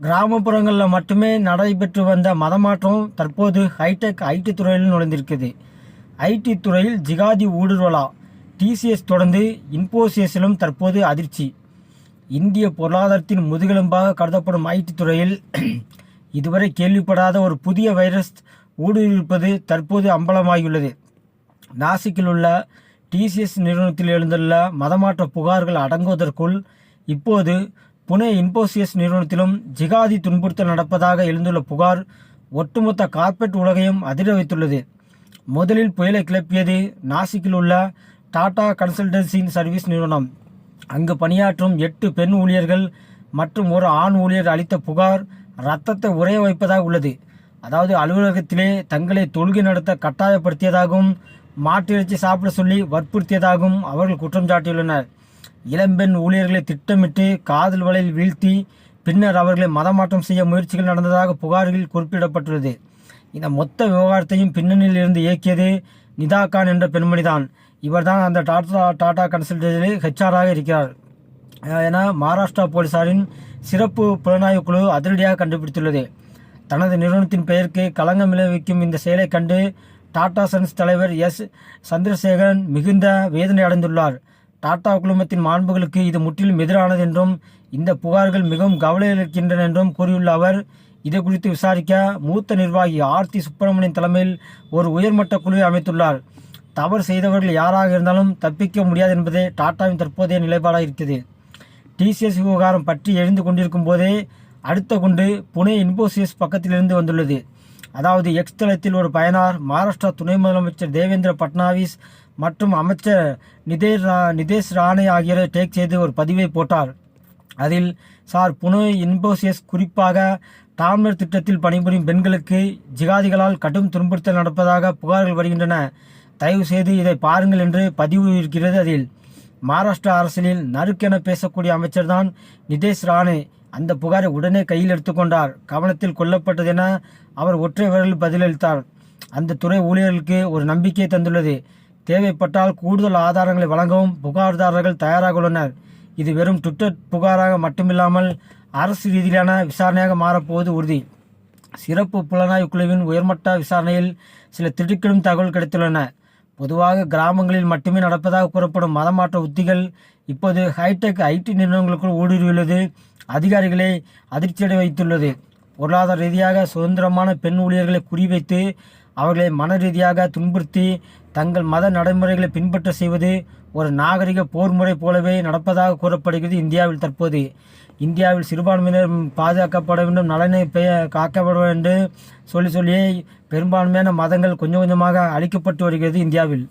கிராமப்புறங்களில் மட்டுமே நடைபெற்று வந்த மதமாற்றம் தற்போது ஹைடெக் ஐடி துறையில் நுழைந்திருக்குது. ஐடி துறையில் ஜிகாதி ஊடுருவலா டிசிஎஸ் தொடர்ந்து இன்போசிஸிலும் தற்போது அதிர்ச்சி. இந்திய பொருளாதாரத்தின் முதுகெலும்பாக கருதப்படும் ஐடி துறையில் இதுவரை கேள்விப்படாத ஒரு புதிய வைரஸ் ஊடுருவிருப்பது தற்போது அம்பலமாகியுள்ளது. நாசிக்கில் உள்ள டிசிஎஸ் நிறுவனத்தில் எழுந்துள்ள மதமாற்ற புகார்கள் அடங்குவதற்குள் இப்போது புனே இன்போசிஸ் நிறுவனத்திலும் ஜிகாதி துன்புறுத்தல் நடப்பதாக எழுந்துள்ள புகார் ஒட்டுமொத்த கார்ப்பரேட் உலகையும் அதிர வைத்துள்ளது. முதலில் புயலை கிளப்பியது நாசிக்கில் உள்ள டாடா கன்சல்டன்சி சர்வீஸ் நிறுவனம். அங்கு பணியாற்றும் 8 பெண் ஊழியர்கள் மற்றும் ஒரு ஆண் ஊழியர் அளித்த புகார் இரத்தத்தை உறைய வைப்பதாக உள்ளது. அதாவது அலுவலகத்திலே தங்களை தொழுகை நடத்த கட்டாயப்படுத்தியதாகவும் மாட்டு இறைச்சி சாப்பிட சொல்லி வற்புறுத்தியதாகவும் அவர்கள் குற்றம் சாட்டியுள்ளனர். இளம்பெண் ஊழியர்களை திட்டமிட்டு காதல் வலையில் வீழ்த்தி பின்னர் அவர்களை மதமாற்றம் செய்ய முயற்சிகள் நடந்ததாக புகாரில் குறிப்பிடப்பட்டுள்ளது. இந்த மொத்த விவகாரத்தையும் பின்னணியில் இருந்து இயக்கியது நிதா கான் என்ற பெண்மணிதான். இவர்தான் அந்த டாடா கன்சல்டன்சி ஹெச்ஆராக இருக்கிறார் என மகாராஷ்டிரா போலீசாரின் சிறப்பு புலனாய்வு குழு அதிரடியாக கண்டுபிடித்துள்ளது. தனது நிறுவனத்தின் பெயருக்கு களங்கம் விளைவிக்கும் இந்த செயலை கண்டு டாடா சன்ஸ் தலைவர் எஸ் சந்திரசேகரன் மிகுந்த வேதனை அடைந்துள்ளார். டாடா குழுமத்தின் மாண்புகளுக்கு இது முற்றிலும் எதிரானது என்றும் இந்த புகார்கள் மிகவும் கவலையளிக்கின்றன என்றும் கூறியுள்ள அவர், இது குறித்து விசாரிக்க மூத்த நிர்வாகி ஆர்த்தி சுப்பிரமணியன் தலைமையில் ஒரு உயர்மட்ட குழுவை அமைத்துள்ளார். தவறு செய்தவர்கள் யாராக இருந்தாலும் தப்பிக்க முடியாது என்பதே டாடாவின் தற்போதைய நிலைப்பாடாக இருக்கிறது. டிசிஎஸ் விவகாரம் பற்றி எழுந்து கொண்டிருக்கும் போதே அடுத்த குண்டு புனே இன்போசிஸ் பக்கத்திலிருந்து வந்துள்ளது. அதாவது எக்ஸ் தளத்தில் ஒரு பயனார் மகாராஷ்டிரா துணை முதலமைச்சர் தேவேந்திர பட்னாவிஸ் மற்றும் அமைச்சர் நிதேஷ் ராணே ஆகியோரை டேக் செய்து ஒரு பதிவை போட்டார். அதில், சார், புனே இன்போசிஸ் குறிப்பாக டாம்லர் திட்டத்தில் பணிபுரியும் பெண்களுக்கு ஜிகாதிகளால் கடும் துன்புறுத்தல் நடப்பதாக புகார்கள் வருகின்றன. தயவு செய்து இதை பாருங்கள் என்று பதிவு இருக்கிறது. அதில் மகாராஷ்டிரா அரசியலில் நறுக்கென பேசக்கூடிய அமைச்சர் தான் நிதேஷ் ராணே அந்த புகாரை உடனே கையில் எடுத்துக்கொண்டார். கவனத்தில் கொள்ளப்பட்டது என அவர் ஒற்றை விரலில் பதிலளித்தார். அந்த துறை ஊழியர்களுக்கு ஒரு நம்பிக்கையை தந்துள்ளது. தேவைப்பட்டால் கூடுதல் ஆதாரங்களை வழங்கவும் புகார்தாரர்கள் தயாராக உள்ளனர். இது வெறும் ட்விட்டர் புகாராக மட்டுமில்லாமல் அரசு ரீதியிலான விசாரணையாக மாறப்போவது உறுதி. சிறப்பு புலனாய்வு குழுவின் உயர்மட்ட விசாரணையில் சில திடுக்கிடும் தகவல் கிடைத்துள்ளன. பொதுவாக கிராமங்களில் மட்டுமே நடப்பதாக கூறப்படும் மதமாற்ற உத்திகள் இப்போது ஹைடெக் ஐடி நிறுவனங்களுக்குள் ஊடுருவியுள்ளது அதிகாரிகளை அதிர்ச்சியடை வைத்துள்ளது. பொருளாதார ரீதியாக சுதந்திரமான பெண் ஊழியர்களை குறிவைத்து அவர்களை மன ரீதியாக துன்புறுத்தி தங்கள் மத நடைமுறைகளை பின்பற்ற செய்வது ஒரு நாகரிக போர் முறை போலவே நடப்பதாக கூறப்படுகிறது. இந்தியாவில் தற்போது இந்தியாவில் சிறுபான்மையினர் பாதுகாக்கப்பட வேண்டும், நலனை காக்கப்பட வேண்டும் சொல்லியே பெரும்பான்மையான மதங்கள் கொஞ்சம் கொஞ்சமாக அழிக்கப்பட்டு வருகிறது இந்தியாவில்.